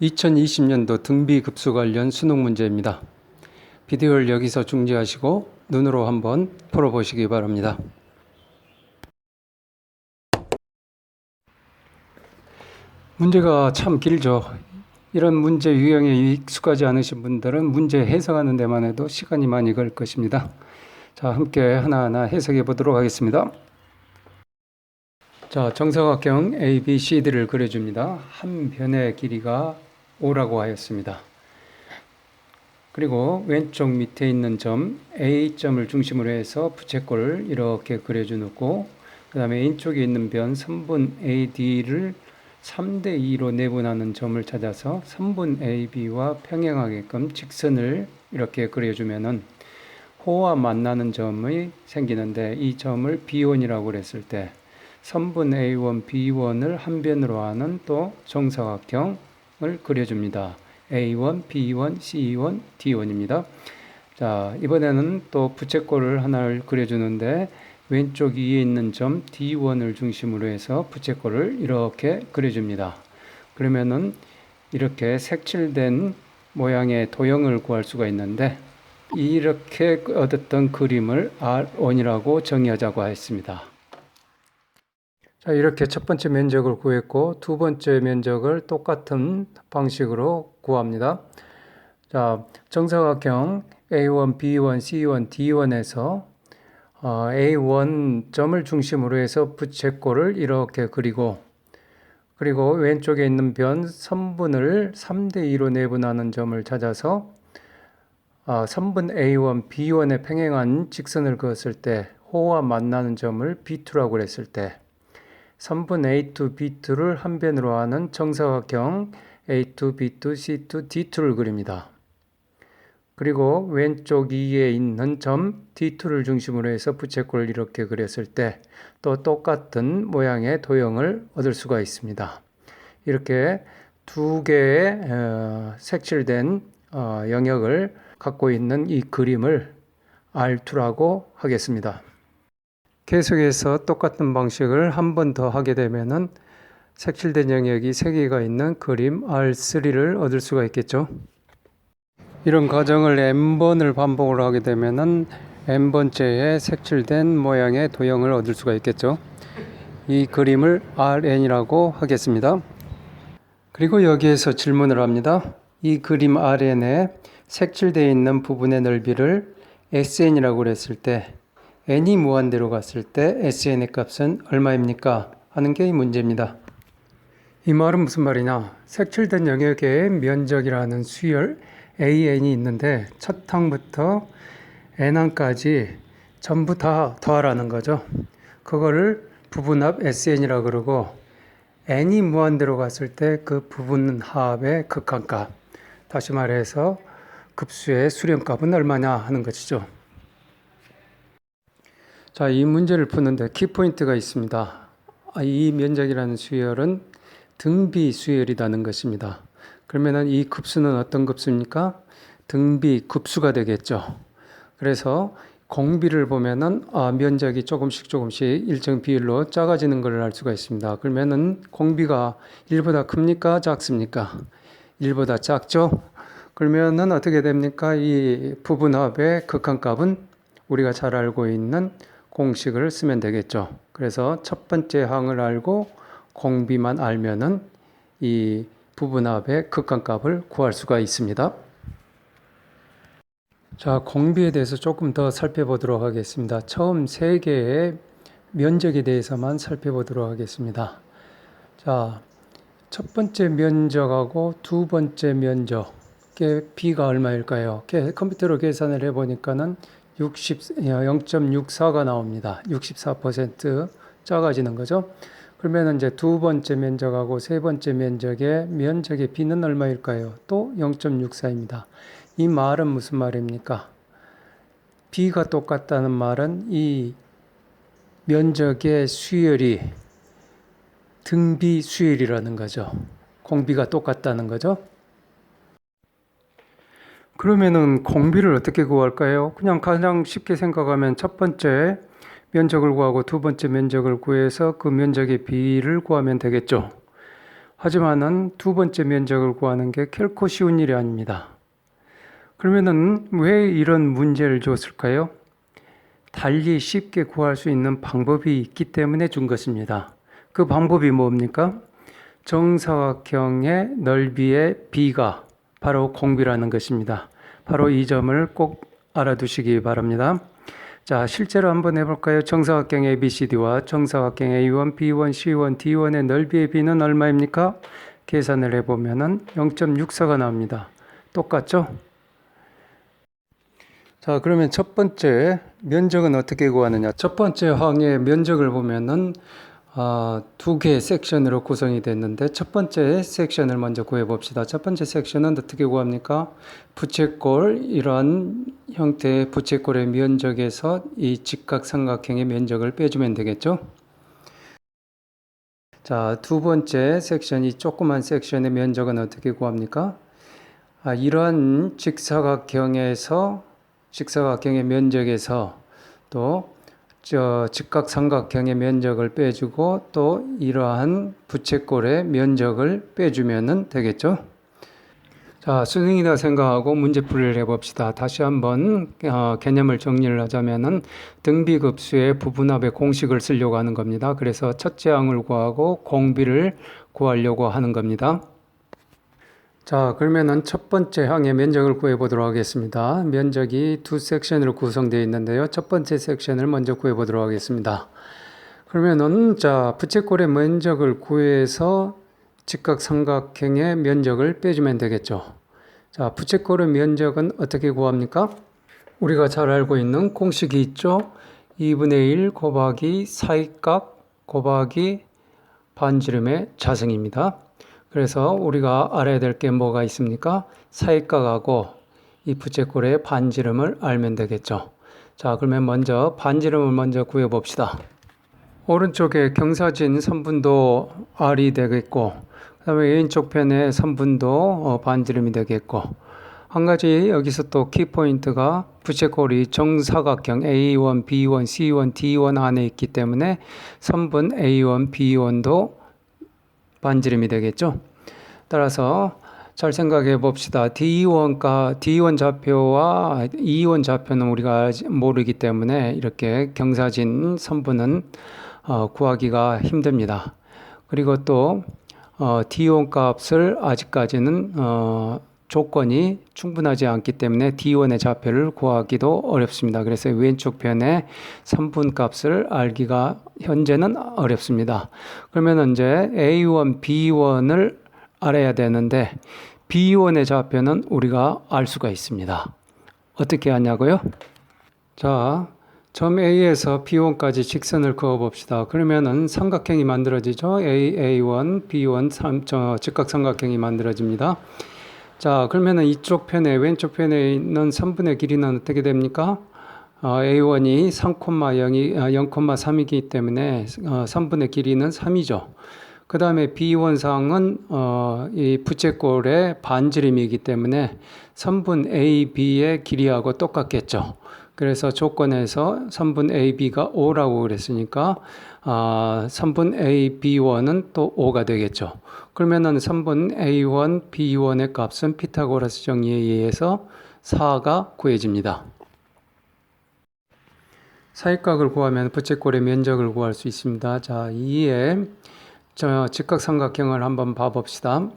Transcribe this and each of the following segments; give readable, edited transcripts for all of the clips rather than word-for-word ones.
2020년도 등비급수 관련 수능 문제입니다. 비디오를 여기서 중지하시고 눈으로 한번 풀어보시기 바랍니다. 문제가 참 길죠. 이런 문제 유형에 익숙하지 않으신 분들은 문제 해석하는 데만 해도 시간이 많이 걸 것입니다. 자, 함께 하나하나 해석해 보도록 하겠습니다. 자, 정사각형 ABCD를 그려줍니다. 한 변의 길이가 5라고 하였습니다. 그리고 왼쪽 밑에 있는 점 A점을 중심으로 해서 부채꼴을 이렇게 그려주고, 그 다음에 왼쪽에 있는 변 3분 AD를 3대2로 내분하는 점을 찾아서 3분 AB와 평행하게끔 직선을 이렇게 그려주면은 호와 만나는 점이 생기는데, 이 점을 B1이라고 그랬을 때 3분 A1, B1을 한 변으로 하는 또 정사각형을 그려줍니다. A1, B1, C1, D1입니다. 자, 이번에는 또 부채꼴을 하나를 그려주는데, 왼쪽 위에 있는 점 D1을 중심으로 해서 부채꼴을 이렇게 그려줍니다. 그러면은 이렇게 색칠된 모양의 도형을 구할 수가 있는데, 이렇게 얻었던 그림을 R1이라고 정의하자고 했습니다. 자, 이렇게 첫 번째 면적을 구했고, 두 번째 면적을 똑같은 방식으로 구합니다. 자, 정사각형 A1, B1, C1, D1에서 A1 점을 중심으로 해서 부채꼴을 이렇게 그리고 왼쪽에 있는 변 3분을 3대2로 내분하는 점을 찾아서 3분 A1, B1에 평행한 직선을 그었을 때 호와 만나는 점을 B2라고 그랬을 때 3분 A2, B2를 한 변으로 하는 정사각형 A2, B2, C2, D2를 그립니다. 그리고 왼쪽 위에 있는 점 D2를 중심으로 해서 부채꼴을 이렇게 그렸을 때 또 똑같은 모양의 도형을 얻을 수가 있습니다. 이렇게 두 개의 색칠된 영역을 갖고 있는 이 그림을 R2라고 하겠습니다. 계속해서 똑같은 방식을 한 번 더 하게 되면은 색칠된 영역이 3개가 있는 그림 R3를 얻을 수가 있겠죠. 이런 과정을 n번을 반복을 하게 되면은 n번째에 색칠된 모양의 도형을 얻을 수가 있겠죠. 이 그림을 RN이라고 하겠습니다. 그리고 여기에서 질문을 합니다. 이 그림 RN에 색칠되어 있는 부분의 넓이를 SN이라고 그랬을 때 n이 무한대로 갔을 때 SN의 값은 얼마입니까? 하는 게 이 문제입니다. 이 말은 무슨 말이냐? 색칠된 영역의 면적이라는 수열 AN이 있는데 첫 항부터 n항까지 전부 다 더하라는 거죠. 그거를 부분합 SN이라고 그러고, n이 무한대로 갔을 때 그 부분합의 극한값, 다시 말해서 급수의 수렴값은 얼마냐 하는 것이죠. 자, 이 문제를 푸는데 키포인트가 있습니다. 이 면적이라는 수열은 등비 수열이라는 것입니다. 그러면은 이 급수는 어떤 급수입니까? 등비 급수가 되겠죠. 그래서 공비를 보면은 면적이 조금씩 일정 비율로 작아지는 걸 알 수가 있습니다. 그러면은 공비가 1보다 큽니까? 작습니까? 1보다 작죠? 그러면은 어떻게 됩니까? 이 부분합의 극한값은 우리가 잘 알고 있는 공식을 쓰면 되겠죠. 그래서 첫 번째 항을 알고 공비만 알면은 이 부분합의 극한값을 구할 수가 있습니다. 자, 공비에 대해서 조금 더 살펴보도록 하겠습니다. 처음 3개의 면적에 대해서만 살펴보도록 하겠습니다. 자, 첫 번째 면적하고 두 번째 면적의 B가 얼마일까요? 컴퓨터로 계산을 해보니까는 0.64가 나옵니다. 64% 작아지는 거죠. 그러면 이제 두 번째 면적하고 세 번째 면적의 B는 얼마일까요? 또 0.64입니다. 이 말은 무슨 말입니까? B가 똑같다는 말은 이 면적의 수열이 등비 수열이라는 거죠. 공비가 똑같다는 거죠. 그러면은 공비를 어떻게 구할까요? 그냥 가장 쉽게 생각하면 첫 번째 면적을 구하고 두 번째 면적을 구해서 그 면적의 비를 구하면 되겠죠. 하지만은 두 번째 면적을 구하는 게 결코 쉬운 일이 아닙니다. 그러면은 왜 이런 문제를 줬을까요? 달리 쉽게 구할 수 있는 방법이 있기 때문에 준 것입니다. 그 방법이 뭡니까? 정사각형의 넓이의 비가 바로 공비라는 것입니다. 바로 이 점을 꼭 알아두시기 바랍니다. 자, 실제로 한번 해볼까요? 정사각형 ABCD와 정사각형 A1, B1, C1, D1의 넓이의 비는 얼마입니까? 계산을 해보면 0.64가 나옵니다. 똑같죠? 자, 그러면 첫 번째 면적은 어떻게 구하느냐? 첫 번째 항의 면적을 보면은 두 개의 섹션으로 구성이 됐는데 첫 번째 섹션을 먼저 구해 봅시다. 첫 번째 섹션은 어떻게 구합니까? 부채꼴, 이러한 형태의 부채꼴의 면적에서 이 직각삼각형의 면적을 빼주면 되겠죠? 자, 두 번째 섹션이 조그만 섹션의 면적은 어떻게 구합니까? 이러한 직사각형의 면적에서 또 직각삼각형의 면적을 빼주고 또 이러한 부채꼴의 면적을 빼주면 되겠죠. 자, 수능이다 생각하고 문제풀이를 해봅시다. 다시 한번 개념을 정리를 하자면은 등비급수의 부분합의 공식을 쓰려고 하는 겁니다. 그래서 첫째 항을 구하고 공비를 구하려고 하는 겁니다. 자, 그러면은 첫 번째 항의 면적을 구해보도록 하겠습니다. 면적이 두 섹션으로 구성되어 있는데요. 첫 번째 섹션을 먼저 구해보도록 하겠습니다. 그러면은, 자, 부채꼴의 면적을 구해서 직각삼각형의 면적을 빼주면 되겠죠. 자, 부채꼴의 면적은 어떻게 구합니까? 우리가 잘 알고 있는 공식이 있죠. 2분의 1 곱하기 사이각 곱하기 반지름의 자승입니다. 그래서 우리가 알아야 될 게 뭐가 있습니까? 사이각하고 이 부채꼴의 반지름을 알면 되겠죠. 자, 그러면 먼저 반지름을 먼저 구해봅시다. 오른쪽에 경사진 선분도 R이 되겠고, 그 다음에 왼쪽 편에 선분도 반지름이 되겠고, 한 가지 여기서 또 키포인트가 부채꼴이 정사각형 A1, B1, C1, D1 안에 있기 때문에 선분 A1, B1도 반지름이 되겠죠. 따라서 잘 생각해 봅시다. D1 좌표와 E1 좌표는 우리가 모르기 때문에 이렇게 경사진 선분은 구하기가 힘듭니다. 그리고 또 D1 값을 아직까지는 조건이 충분하지 않기 때문에 D1의 좌표를 구하기도 어렵습니다. 그래서 왼쪽 편에 선분 값을 알기가 현재는 어렵습니다. 그러면 이제 A1, B1을 알아야 되는데 B1의 좌표는 우리가 알 수가 있습니다. 어떻게 하냐고요? 자, 점 A에서 B1까지 직선을 그어 봅시다. 그러면은 삼각형이 만들어지죠. A1, B1 직각삼각형이 만들어집니다. 자, 그러면은 이쪽 편에 왼쪽 편에 있는 선분의 길이는 어떻게 됩니까? A1이 0,3이기 때문에 선분의 길이는 3이죠. 그 다음에 B1상은 이 부채꼴의 반지름이기 때문에 선분 AB의 길이하고 똑같겠죠. 그래서 조건에서 선분 AB가 5라고 그랬으니까 선분 AB1은 또 5가 되겠죠. 그러면은 선분 A1, B1의 값은 피타고라스 정리에 의해서 4가 구해집니다. 사이각을 구하면 부채꼴의 면적을 구할 수 있습니다. 자, 이에 직각삼각형을 한번 봐봅시다.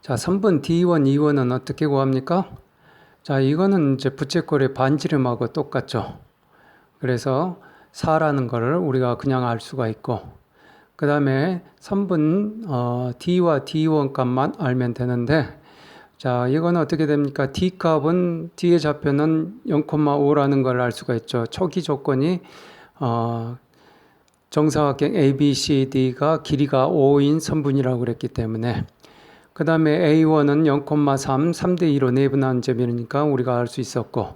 자, 선분 D1, E1은 어떻게 구합니까? 자, 이거는 이제 부채꼴의 반지름하고 똑같죠. 그래서 4라는 거를 우리가 그냥 알 수가 있고, 그 다음에 선분 D와 D1 값만 알면 되는데, 자, 이거는 어떻게 됩니까? D 값은 D의 좌표는 0,5라는 걸 알 수가 있죠. 초기 조건이 정사각형 ABCD가 길이가 5인 선분이라고 그랬기 때문에, 그 다음에 A1은 0,3, 3대2로 내분한 점이니까 우리가 알 수 있었고,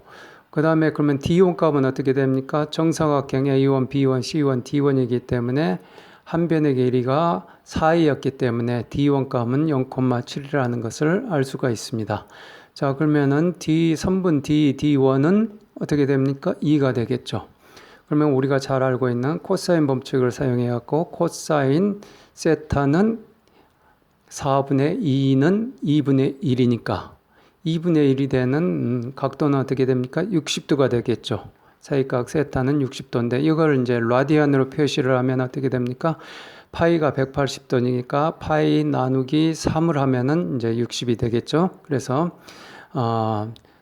그 다음에 그러면 D1 값은 어떻게 됩니까? 정사각형 A1, B1, C1, D1이기 때문에 한 변의 길이가 4이었기 때문에 D1 값은 0,7이라는 것을 알 수가 있습니다. 자, 그러면은 선분 D1은 어떻게 됩니까? 2가 되겠죠. 그러면 우리가 잘 알고 있는 코사인 법칙을 사용해 갖고 코사인 세타는 4분의 2는 2분의 1이니까 2분의 1이 되는 각도는 어떻게 됩니까? 60도가 되겠죠. 사이각 세타는 60도인데 이걸 이제 라디안으로 표시를 하면 어떻게 됩니까? 파이가 180도니까 파이 나누기 3을 하면은 이제 60이 되겠죠. 그래서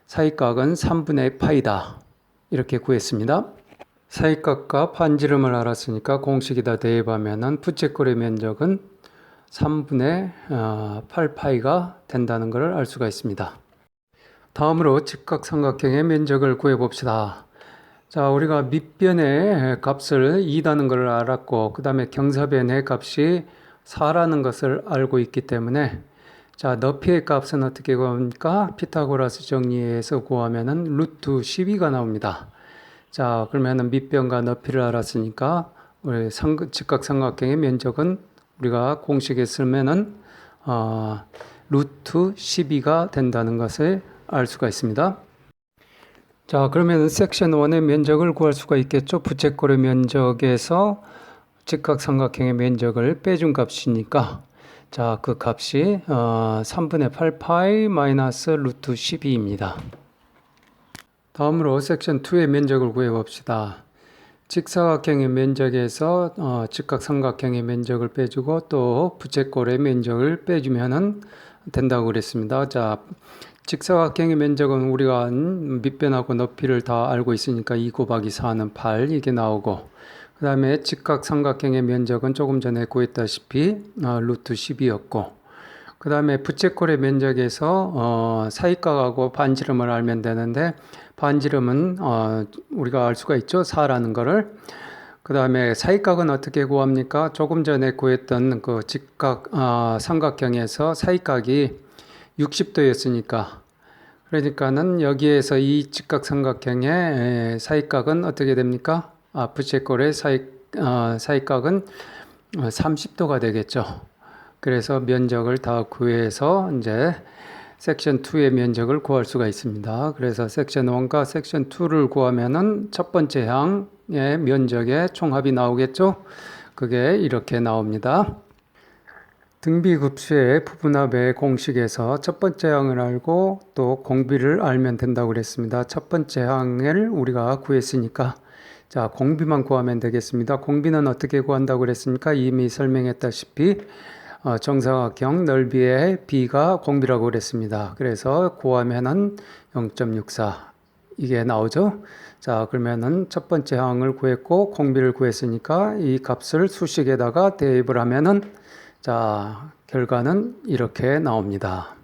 사이각은 3분의 파이다. 이렇게 구했습니다. 사이각과 반지름을 알았으니까 공식에다 대입하면은 부채꼴의 면적은 3분의 8파이가 된다는 것을 알 수가 있습니다. 다음으로 직각삼각형의 면적을 구해봅시다. 자, 우리가 밑변의 값을 2라는 것을 알았고 그 다음에 경사변의 값이 4라는 것을 알고 있기 때문에 자, 높이의 값은 어떻게 구합니까? 피타고라스 정리에서 구하면은 루트 12가 나옵니다. 자, 그러면은 밑변과 높이를 알았으니까 우리 직각삼각형의 면적은 우리가 공식에 쓰면은 루트 12가 된다는 것을 알 수가 있습니다. 자, 그러면 섹션 1의 면적을 구할 수가 있겠죠. 부채꼴의 면적에서 직각삼각형의 면적을 빼준 값이니까 자, 그 값이 3분의 8파이 마이너스 루트 12입니다. 다음으로 섹션 2의 면적을 구해봅시다. 직사각형의 면적에서 직각삼각형의 면적을 빼주고 또 부채꼴의 면적을 빼주면 된다고 그랬습니다. 자, 직사각형의 면적은 우리가 밑변하고 높이를 다 알고 있으니까 2 곱하기 4는 8 이게 나오고 그 다음에 직각삼각형의 면적은 조금 전에 구했다시피 루트 10이었고 그 다음에 부채꼴의 면적에서 사이각하고 반지름을 알면 되는데 반지름은 우리가 알 수가 있죠. 4라는 거를. 그 다음에 사이각은 어떻게 구합니까? 조금 전에 구했던 그 삼각형에서 사이각이 60도였으니까 그러니까는 여기에서 이 직각삼각형의 사이각은 어떻게 됩니까? 부채꼴의 사이각은 30도가 되겠죠. 그래서 면적을 다 구해서 이제 섹션 2의 면적을 구할 수가 있습니다. 그래서 섹션 1과 섹션 2를 구하면은 첫 번째 항의 면적의 총합이 나오겠죠. 그게 이렇게 나옵니다. 등비급수의 부분합의 공식에서 첫 번째 항을 알고 또 공비를 알면 된다고 그랬습니다. 첫 번째 항을 우리가 구했으니까 자, 공비만 구하면 되겠습니다. 공비는 어떻게 구한다고 그랬습니까? 이미 설명했다시피 정사각형 넓이의 b가 공비라고 그랬습니다. 그래서 구하면은 0.64 이게 나오죠. 자, 그러면은 첫 번째 항을 구했고 공비를 구했으니까 이 값을 수식에다가 대입을 하면은 자, 결과는 이렇게 나옵니다.